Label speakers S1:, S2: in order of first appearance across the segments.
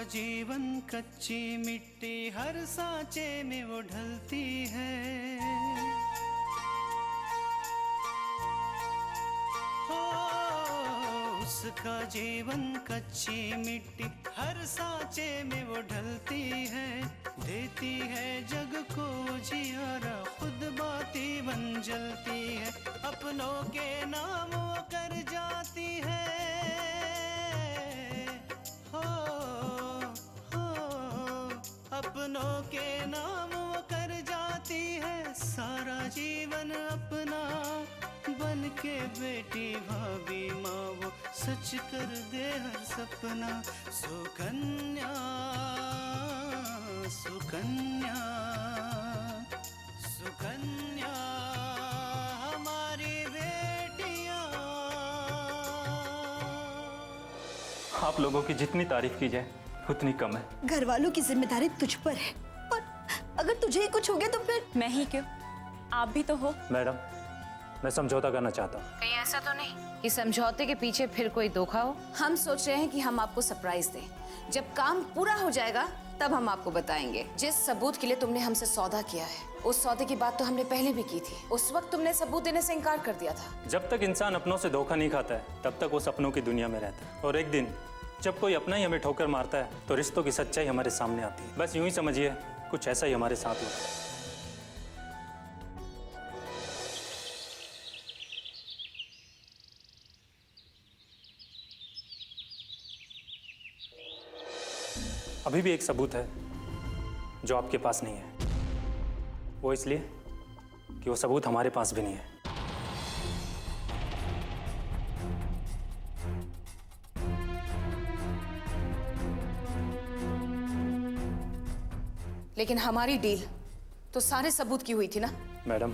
S1: जीवन कच्ची मिट्टी हर सांचे में वो ढलती है। हो उसका जीवन कच्ची मिट्टी हर सांचे में वो ढलती है। देती है जग को जियारा खुद बाती बन जलती है। अपनों के नाम वो कर जाती है। अपनों के नाम वो कर जाती है। सारा जीवन अपना बन के बेटी भाभी माँ वो सच कर दे हर सपना। सुकन्या सुकन्या सुकन्या हमारी बेटियाँ।
S2: आप लोगों की जितनी तारीफ की जाए उतनी कम है।
S3: घर वालों की जिम्मेदारी तुझ पर है, और अगर तुझे ही कुछ हो गया तो फिर
S4: मैं ही क्यों, आप भी तो हो।
S2: मैडम, मैं समझौता करना चाहता हूँ।
S5: कहीं ऐसा तो नहीं कि समझौते के पीछे फिर कोई धोखा हो?
S6: हम सोच रहे हैं कि हम आपको सरप्राइज दें। जब काम पूरा हो जाएगा तब हम आपको बताएंगे। जिस सबूत के लिए तुमने हमसे सौदा किया है, उस सौदे की बात तो हमने पहले भी की थी। उस वक्त तुमने सबूत देने से इनकार कर दिया था।
S2: जब तक इंसान अपनों से धोखा नहीं खाता है तब तक वो सपनों की दुनिया में रहता है, और एक दिन जब कोई अपना ही हमें ठोकर मारता है तो रिश्तों की सच्चाई हमारे सामने आती है। बस यूं ही समझिए, कुछ ऐसा ही हमारे साथ हुआ। अभी भी एक सबूत है जो आपके पास नहीं है। वो इसलिए कि वो सबूत हमारे पास भी नहीं है।
S6: लेकिन हमारी डील तो सारे सबूत की हुई थी ना।
S2: मैडम,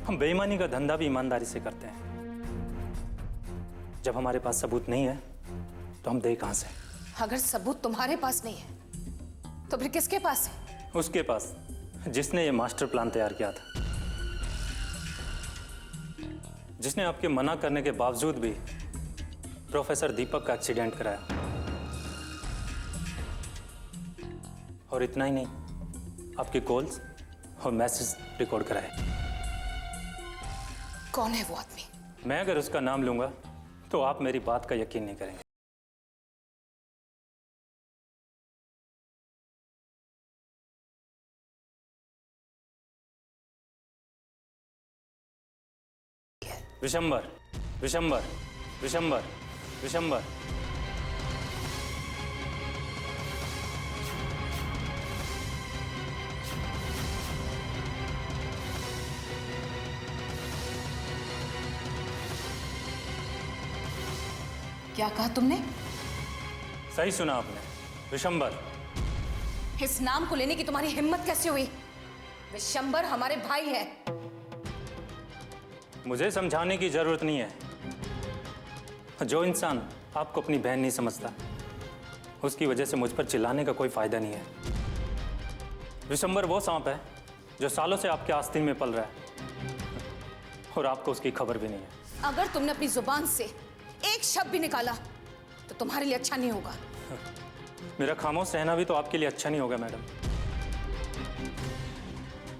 S2: हम बेईमानी का धंधा भी ईमानदारी से करते हैं। जब हमारे पास सबूत नहीं है तो हम दे कहां से?
S6: अगर सबूत तुम्हारे पास नहीं है तो फिर किसके पास है?
S2: उसके पास जिसने ये मास्टर प्लान तैयार किया था, जिसने आपके मना करने के बावजूद भी प्रोफेसर दीपक का एक्सीडेंट कराया। और इतना ही नहीं, आपके कॉल्स और मैसेज रिकॉर्ड कराए।
S6: कौन है वो आदमी?
S2: मैं अगर उसका नाम लूंगा तो आप मेरी बात का यकीन नहीं करेंगे। विशंबर, विशंबर, विशंबर, विशंबर।
S6: क्या कहा तुमने?
S2: सही सुना आपने, विशंबर।
S6: इस नाम को लेने की तुम्हारी हिम्मत कैसे हुई? विशंबर हमारे भाई है।
S2: मुझे समझाने की जरूरत नहीं है। जो इंसान आपको अपनी बहन नहीं समझता, उसकी वजह से मुझ पर चिल्लाने का कोई फायदा नहीं है। विशंबर वो सांप है जो सालों से आपके आस्तीन में पल रहा है और आपको उसकी खबर भी नहीं है।
S6: अगर तुमने अपनी जुबान से एक शब्द भी निकाला तो तुम्हारे लिए अच्छा नहीं होगा।
S2: मेरा खामोश रहना भी तो आपके लिए अच्छा नहीं होगा मैडम।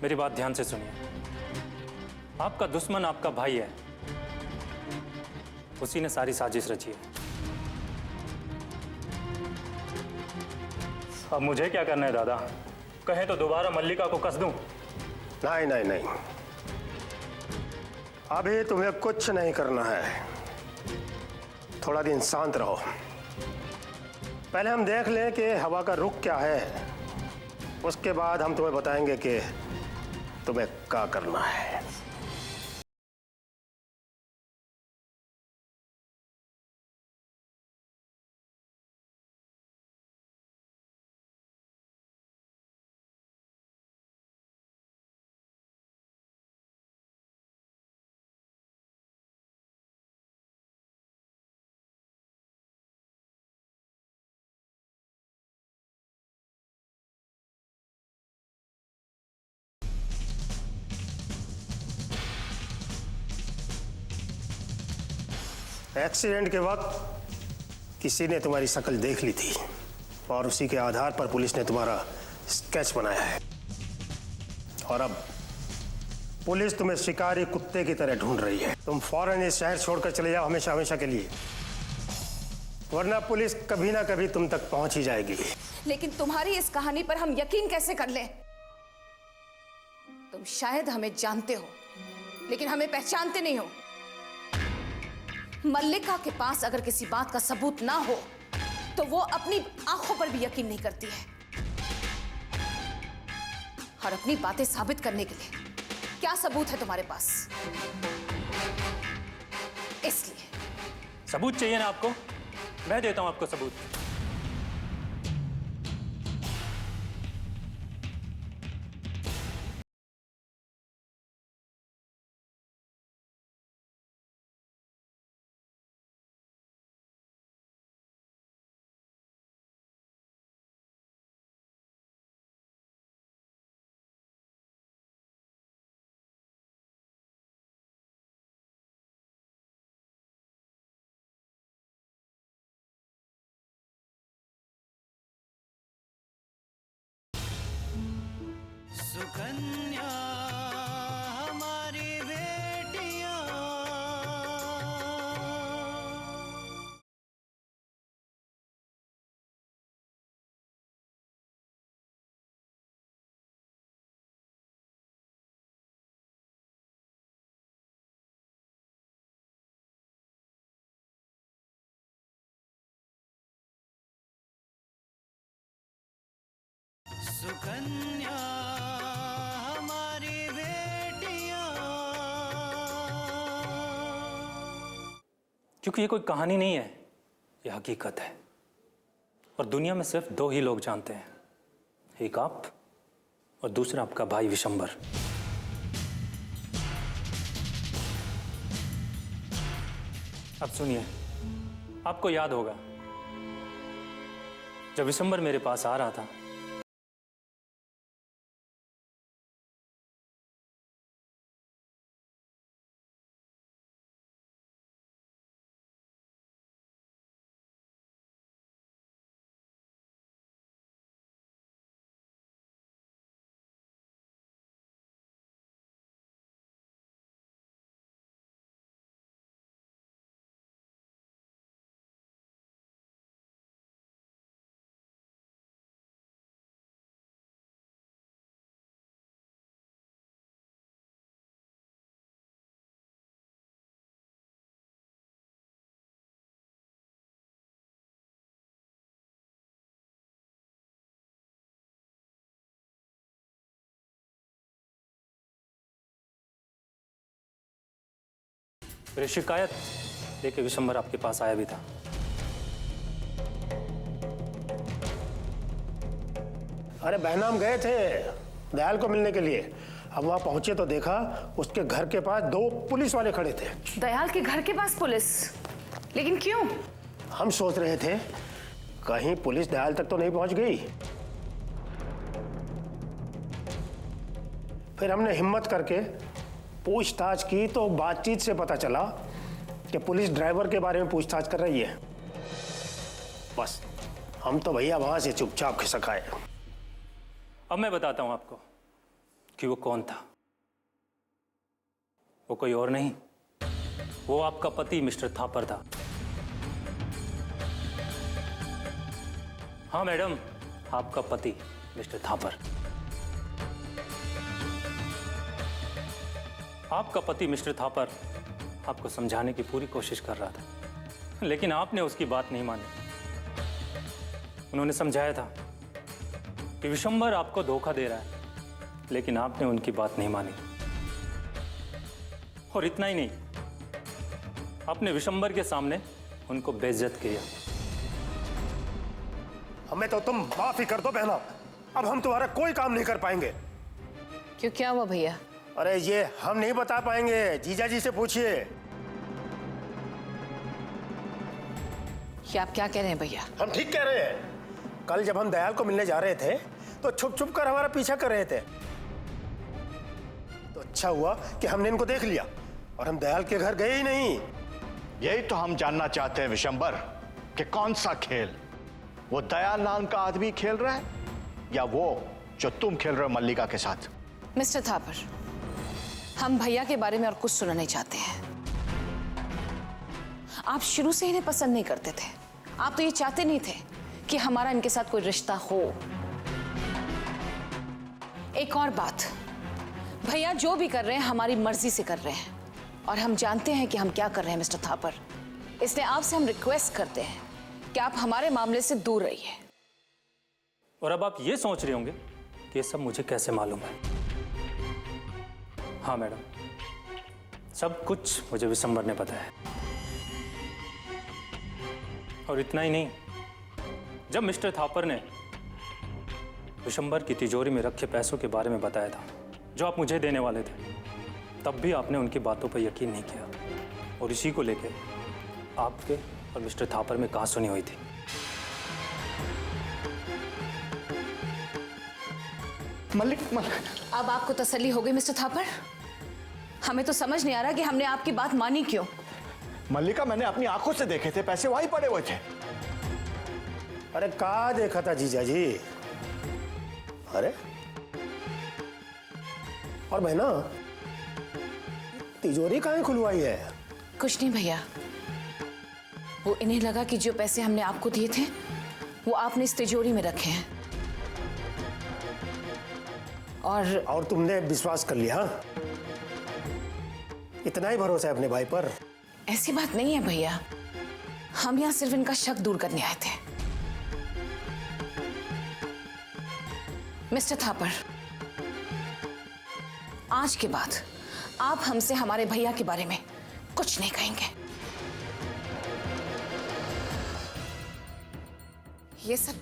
S2: मेरी बात ध्यान से सुनिए। आपका दुश्मन आपका भाई है, उसी ने सारी साजिश रची है। अब मुझे क्या करना है दादा? कहें तो दोबारा मल्लिका को कस दूं?
S7: नहीं नहीं नहीं, अभी तुम्हें कुछ नहीं करना है। थोड़ा दिन शांत रहो। पहले हम देख लें कि हवा का रुख क्या है, उसके बाद हम तुम्हें बताएंगे कि तुम्हें क्या करना है। एक्सीडेंट के वक्त किसी ने तुम्हारी शक्ल देख ली थी, और उसी के आधार पर पुलिस ने तुम्हारा स्केच बनाया है। और अब पुलिस तुम्हें शिकारी कुत्ते की तरह ढूंढ रही है। तुम फौरन ये शहर छोड़कर चले जाओ, हमेशा हमेशा के लिए, वरना पुलिस कभी ना कभी तुम तक पहुंच ही जाएगी।
S6: लेकिन तुम्हारी इस कहानी पर हम यकीन कैसे कर लें? तुम शायद हमें जानते हो, लेकिन हमें पहचानते नहीं हो। मल्लिका के पास अगर किसी बात का सबूत ना हो तो वो अपनी आंखों पर भी यकीन नहीं करती है। और अपनी बातें साबित करने के लिए क्या सबूत है तुम्हारे पास? इसलिए
S2: सबूत चाहिए ना आपको? मैं देता हूं आपको सबूत।
S1: सुकन्या हमारी बेटियां, सुकन्या हमारी बेटियां।
S2: क्योंकि ये कोई कहानी नहीं है, ये हकीकत है। और दुनिया में सिर्फ दो ही लोग जानते हैं, एक आप और दूसरा आपका भाई विशंबर। अब सुनिए, आपको याद होगा जब विशंबर मेरे पास आ रहा था, मेरी शिकायत लेके विशंबर आपके पास आया भी था।
S7: अरे बहना, हम गए थे दयाल को मिलने के लिए। अब वहां पहुंचे तो देखा उसके घर के पास 2 पुलिस वाले खड़े थे।
S6: दयाल के घर के पास पुलिस? लेकिन क्यों?
S7: हम सोच रहे थे कहीं पुलिस दयाल तक तो नहीं पहुंच गई। फिर हमने हिम्मत करके पूछताछ की तो बातचीत से पता चला कि पुलिस ड्राइवर के बारे में पूछताछ कर रही है। बस हम तो भैया वहां से चुपचाप खिसक आए।
S2: अब मैं बताता हूं आपको कि वो कौन था। वो कोई और नहीं, वो आपका पति मिस्टर थापर था। हाँ मैडम, आपका पति मिस्टर थापर। आपका पति मिस्टर थापर आपको समझाने की पूरी कोशिश कर रहा था, लेकिन आपने उसकी बात नहीं मानी। उन्होंने समझाया था कि विशंबर आपको धोखा दे रहा है, लेकिन आपने उनकी बात नहीं मानी। और इतना ही नहीं, आपने विशंबर के सामने उनको बेइज्जत किया।
S7: हमें तो तुम माफी कर दो बहना, अब हम तुम्हारा कोई काम नहीं कर पाएंगे।
S5: क्यों, क्या हुआ भैया?
S7: अरे ये हम नहीं बता पाएंगे, जीजा जी से पूछिए।
S5: ये आप क्या कह रहे हैं भैया?
S7: हम ठीक कह रहे हैं। कल जब हम दयाल को मिलने जा रहे थे तो छुप छुप कर हमारा पीछा कर रहे थे। तो अच्छा हुआ कि हमने इनको देख लिया और हम दयाल के घर गए ही नहीं।
S8: यही तो हम जानना चाहते हैं विशंबर कि कौन सा खेल वो दयाल नाम का आदमी खेल रहा है या वो जो तुम खेल रहे हो मल्लिका के साथ?
S6: मिस्टर थापर, हम भैया के बारे में और कुछ सुनना नहीं चाहते हैं। आप शुरू से इन्हें पसंद नहीं करते थे। आप तो ये चाहते नहीं थे कि हमारा इनके साथ कोई रिश्ता हो। एक और बात, भैया जो भी कर रहे हैं हमारी मर्जी से कर रहे हैं और हम जानते हैं कि हम क्या कर रहे हैं मिस्टर थापर। इसलिए आपसे हम रिक्वेस्ट करते हैं कि आप हमारे मामले से दूर रहिए।
S2: और अब आप ये सोच रहे होंगे कि ये सब मुझे कैसे मालूम है। हाँ मैडम, सब कुछ मुझे विशंबर ने बताया। और इतना ही नहीं, जब मिस्टर थापर ने विशंबर की तिजोरी में रखे पैसों के बारे में बताया था जो आप मुझे देने वाले थे, तब भी आपने उनकी बातों पर यकीन नहीं किया। और इसी को लेकर आपके और मिस्टर थापर में कहासुनी हुई थी।
S8: मल्लिक
S6: अब आपको तसल्ली हो गई मिस्टर थापर? हमें तो समझ नहीं आ रहा कि हमने आपकी बात मानी क्यों।
S8: मल्लिका, मैंने अपनी आंखों से देखे थे, पैसे वहीं पड़े हुए थे।
S7: अरे कहा देखा था जीजा जी? अरे और बहना, तिजोरी कहाँ खुलवाई है?
S6: कुछ नहीं भैया, वो इन्हें लगा कि जो पैसे हमने आपको दिए थे वो आपने इस तिजोरी में रखे हैं
S7: और तुमने विश्वास कर लिया? इतना ही भरोसा है अपने भाई पर?
S6: ऐसी बात नहीं है भैया, हम यहाँ सिर्फ इनका शक दूर करने आए थे। मिस्टर थापर, आज के बाद आप हमसे हमारे भैया के बारे में कुछ नहीं कहेंगे। ये सब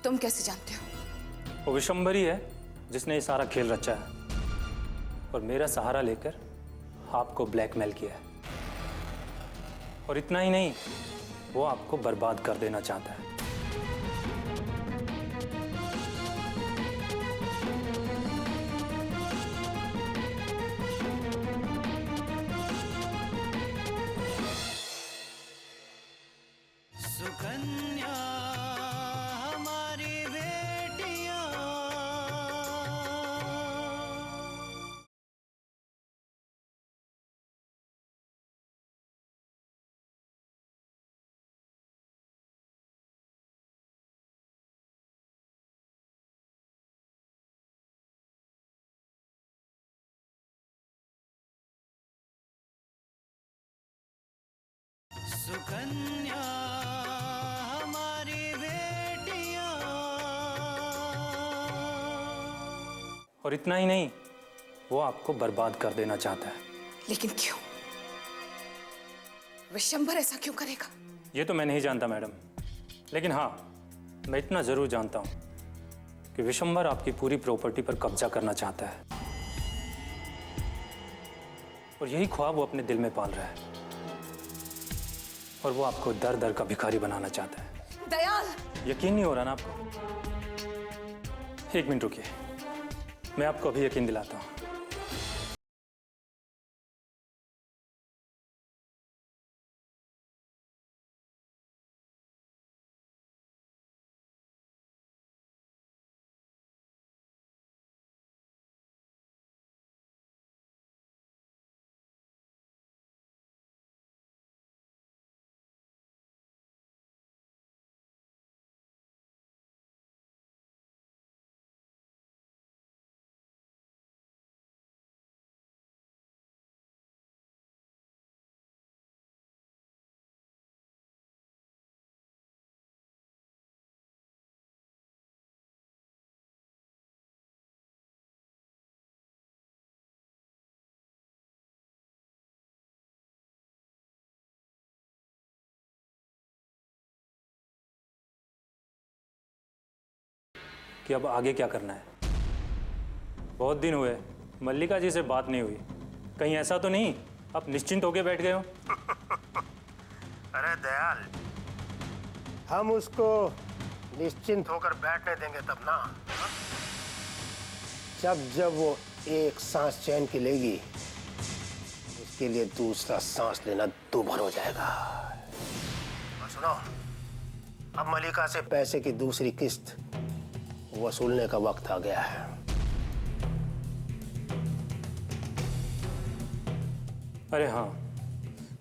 S6: तुम कैसे जानते हो?
S2: वो विशंबर ही है जिसने ये सारा खेल रचा है और मेरा सहारा लेकर आपको ब्लैकमेल किया है। और इतना ही नहीं, वो आपको बर्बाद कर देना चाहता है।
S1: सुकन्या हमारी बेटियां, सुकन्या हमारी बेटियां।
S2: और इतना ही नहीं, वो आपको बर्बाद कर देना चाहता है।
S6: लेकिन क्यों? विशंबर ऐसा क्यों करेगा?
S2: ये तो मैं नहीं जानता मैडम, लेकिन हाँ, मैं इतना जरूर जानता हूं कि विशंबर आपकी पूरी प्रॉपर्टी पर कब्जा करना चाहता है और यही ख्वाब वो अपने दिल में पाल रहा है। और वो आपको दर दर का भिखारी बनाना चाहता है।
S6: दयाल!
S2: यकीन नहीं हो रहा ना आपको? एक मिनट रुकिए, मैं आपको अभी यकीन दिलाता हूं। कि अब आगे क्या करना है। बहुत दिन हुए मल्लिका जी से बात नहीं हुई, कहीं ऐसा तो नहीं आप निश्चिंत होके बैठ गए हो?
S7: अरे दयाल, हम उसको निश्चिंत होकर बैठने देंगे तब ना, जब वो एक सांस चैन की लेगी, उसके लिए दूसरा सांस लेना दूभर हो जाएगा। और सुनो, अब मलिका से पैसे की दूसरी किस्त वसूलने का वक्त आ गया है।
S2: अरे हाँ,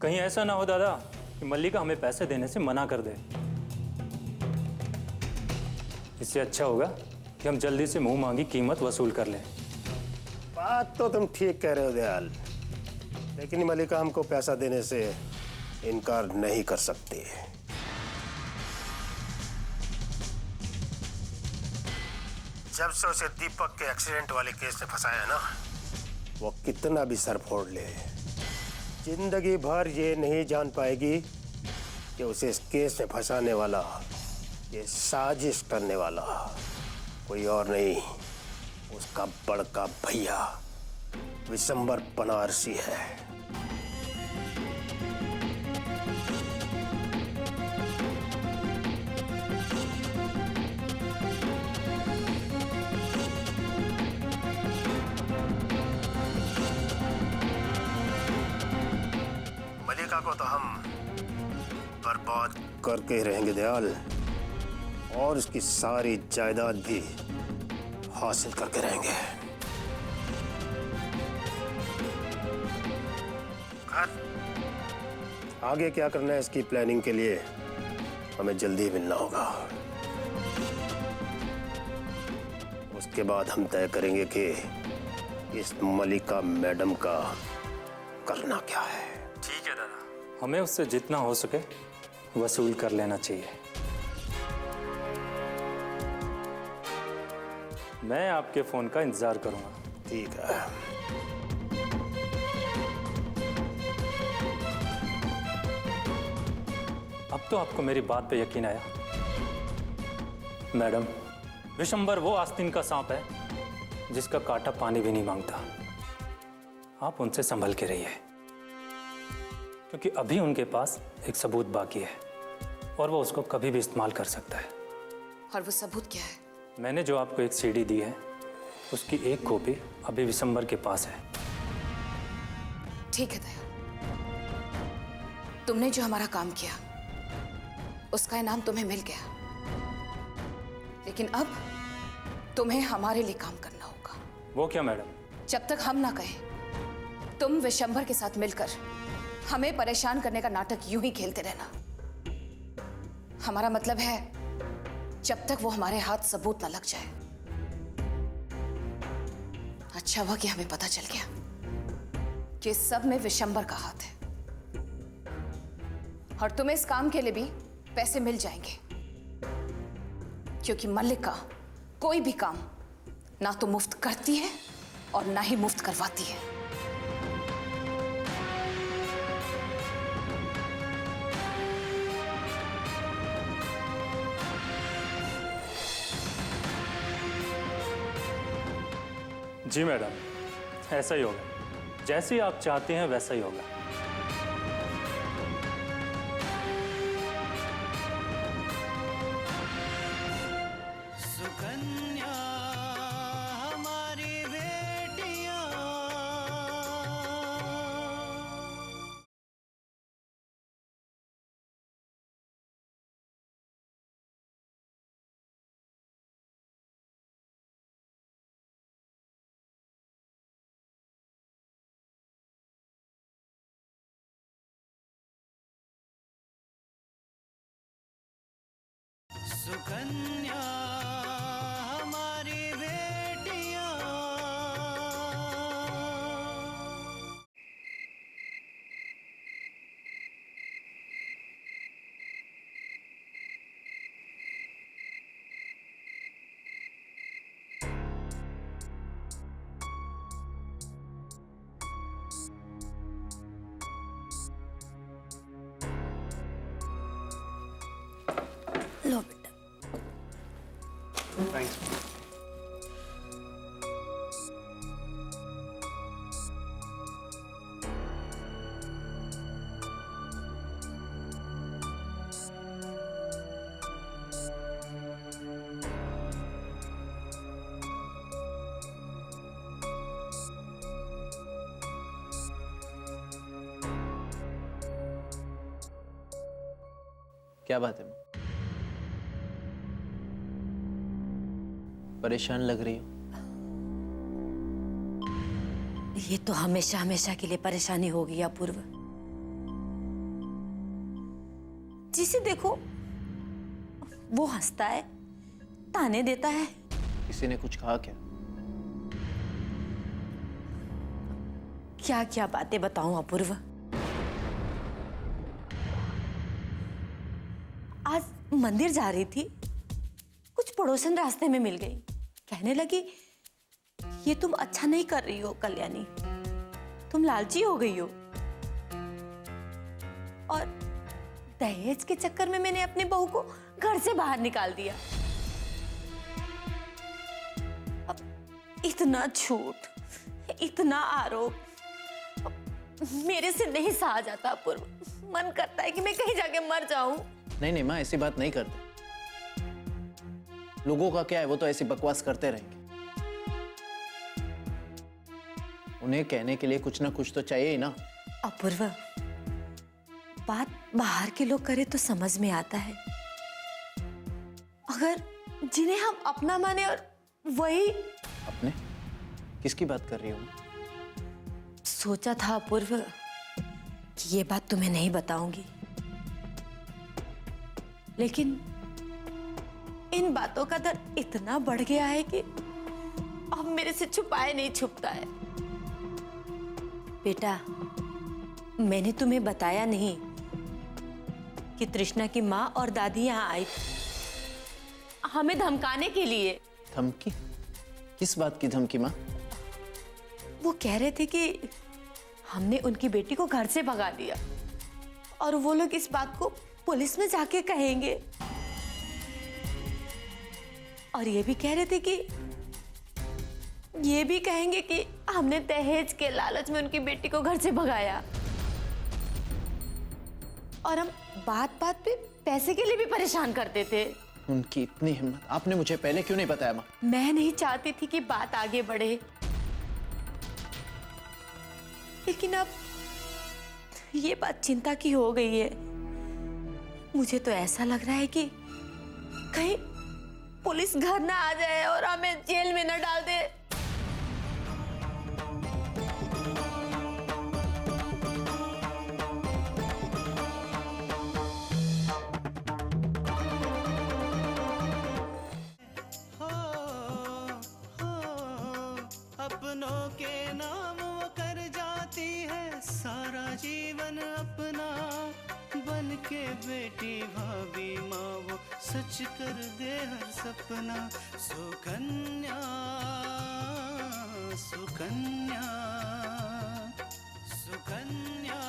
S2: कहीं ऐसा ना हो दादा कि मल्लिका हमें पैसे देने से मना कर दे। इससे अच्छा होगा कि हम जल्दी से मुंह मांगी कीमत वसूल कर लें।
S7: बात तो तुम ठीक कह रहे हो दयाल, लेकिन मलिका हमको पैसा देने से इनकार नहीं कर सकती। जब से उसे दीपक के एक्सीडेंट वाले केस में फंसाया है ना, वो कितना भी सर फोड़ ले, जिंदगी भर ये नहीं जान पाएगी कि उसे इस केस में फंसाने वाला, ये साजिश करने वाला कोई और नहीं, उसका बड़का भैया विशंबर बनारसी है। मलिका को तो हम बर्बाद करके रहेंगे दयाल, और उसकी सारी जायदाद भी हासिल करके रहेंगे। आगे क्या करना है इसकी प्लानिंग के लिए हमें जल्दी मिलना होगा। उसके बाद हम तय करेंगे कि इस मलिका मैडम का करना क्या है।
S2: ठीक है दादा, हमें उससे जितना हो सके वसूल कर लेना चाहिए। मैं आपके फोन का इंतजार करूंगा।
S7: ठीक है।
S2: अब तो आपको मेरी बात पे यकीन आया। मैडम, विशंबर वो आस्तीन का सांप है जिसका कांटा पानी भी नहीं मांगता। आप उनसे संभल के रहिए, क्योंकि अभी उनके पास एक सबूत बाकी है और वो उसको कभी भी इस्तेमाल कर सकता है।
S6: और वो सबूत क्या है?
S2: मैंने जो आपको एक सीडी दी है, उसकी एक कॉपी अभी विशंबर के पास है।
S6: ठीक है दया, तुमने जो हमारा काम किया उसका इनाम तुम्हें मिल गया, लेकिन अब तुम्हें हमारे लिए काम करना होगा।
S2: वो क्या मैडम?
S6: जब तक हम ना कहें, तुम विशंबर के साथ मिलकर हमें परेशान करने का नाटक यूं ही खेलते रहना। हमारा मतलब है, जब तक वो हमारे हाथ सबूत ना लग जाए। अच्छा हुआ कि हमें पता चल गया कि इस सब में विशंबर का हाथ है, और तुम्हें इस काम के लिए भी पैसे मिल जाएंगे, क्योंकि मल्लिका कोई भी काम ना तो मुफ्त करती है और ना ही मुफ्त करवाती है।
S2: जी मैडम, ऐसा ही होगा। जैसे आप चाहते हैं वैसा ही होगा।
S1: सुकन्या हमारी बेटियां। सुकन्या हमारी बेटियां।
S3: लो बेटा।
S9: क्या बात है माँ? परेशान लग रही हो।
S3: ये तो हमेशा हमेशा के लिए परेशानी होगी अपूर्व। जिसे देखो वो हंसता है, ताने देता है।
S9: किसी ने कुछ कहा क्या?
S3: क्या क्या बातें बताऊं अपूर्व। आज मंदिर जा रही थी, कुछ पड़ोसन रास्ते में मिल गई। कहने लगी ये तुम अच्छा नहीं कर रही हो कल्याणी, तुम लालची हो गई हो। और दहेज के चक्कर में मैंने अपनी बहू को घर से बाहर निकाल दिया। अब इतना झूठ, इतना आरोप मेरे से नहीं सहा जाता अपूर्व। मन करता है कि मैं कहीं जाके मर जाऊं।
S9: नहीं नहीं माँ, ऐसी बात नहीं करते। लोगों का क्या है, वो तो ऐसी बकवास करते रहेंगे। उन्हें कहने के लिए कुछ ना कुछ तो चाहिए ही ना।
S3: अपूर्व, बात बाहर के लोग करे तो समझ में आता है, अगर जिन्हें हम अपना माने और वही।
S9: अपने? किसकी बात कर रही हो?
S3: सोचा था अपूर्व कि ये बात तुम्हें नहीं बताऊंगी, लेकिन इन बातों का डर इतना बढ़ गया है कि अब मेरे से छुपाए नहीं छुपता है। बेटा, मैंने तुम्हें बताया नहीं कि तृष्णा की माँ और दादी यहाँ आई थी हमें धमकाने के लिए।
S9: धमकी? किस बात की धमकी माँ?
S3: वो कह रहे थे कि हमने उनकी बेटी को घर से भगा दिया और वो लोग इस बात को पुलिस में जाके कहेंगे। और ये भी कह रहे थे कि ये भी कहेंगे कि हमने दहेज के लालच में उनकी बेटी को घर से भगाया। और हम बात बात पे पैसे के लिए भी परेशान करते थे।
S9: उनकी इतनी हिम्मत, आपने मुझे पहले क्यों नहीं बताया माँ?
S3: मैं नहीं चाहती थी कि बात आगे बढ़े, लेकिन अब ये बात चिंता की हो गई है। मुझे तो ऐसा लग रहा है कि कहीं पुलिस घर ना आ जाए और हमें जेल में न डाल दे।
S1: अपनों के नाम वो कर जाती है सारा जीवन अपना। बन के बेटी भाभी माँ वो सच कर दे हर सपना। सुकन्या सुकन्या सुकन्या।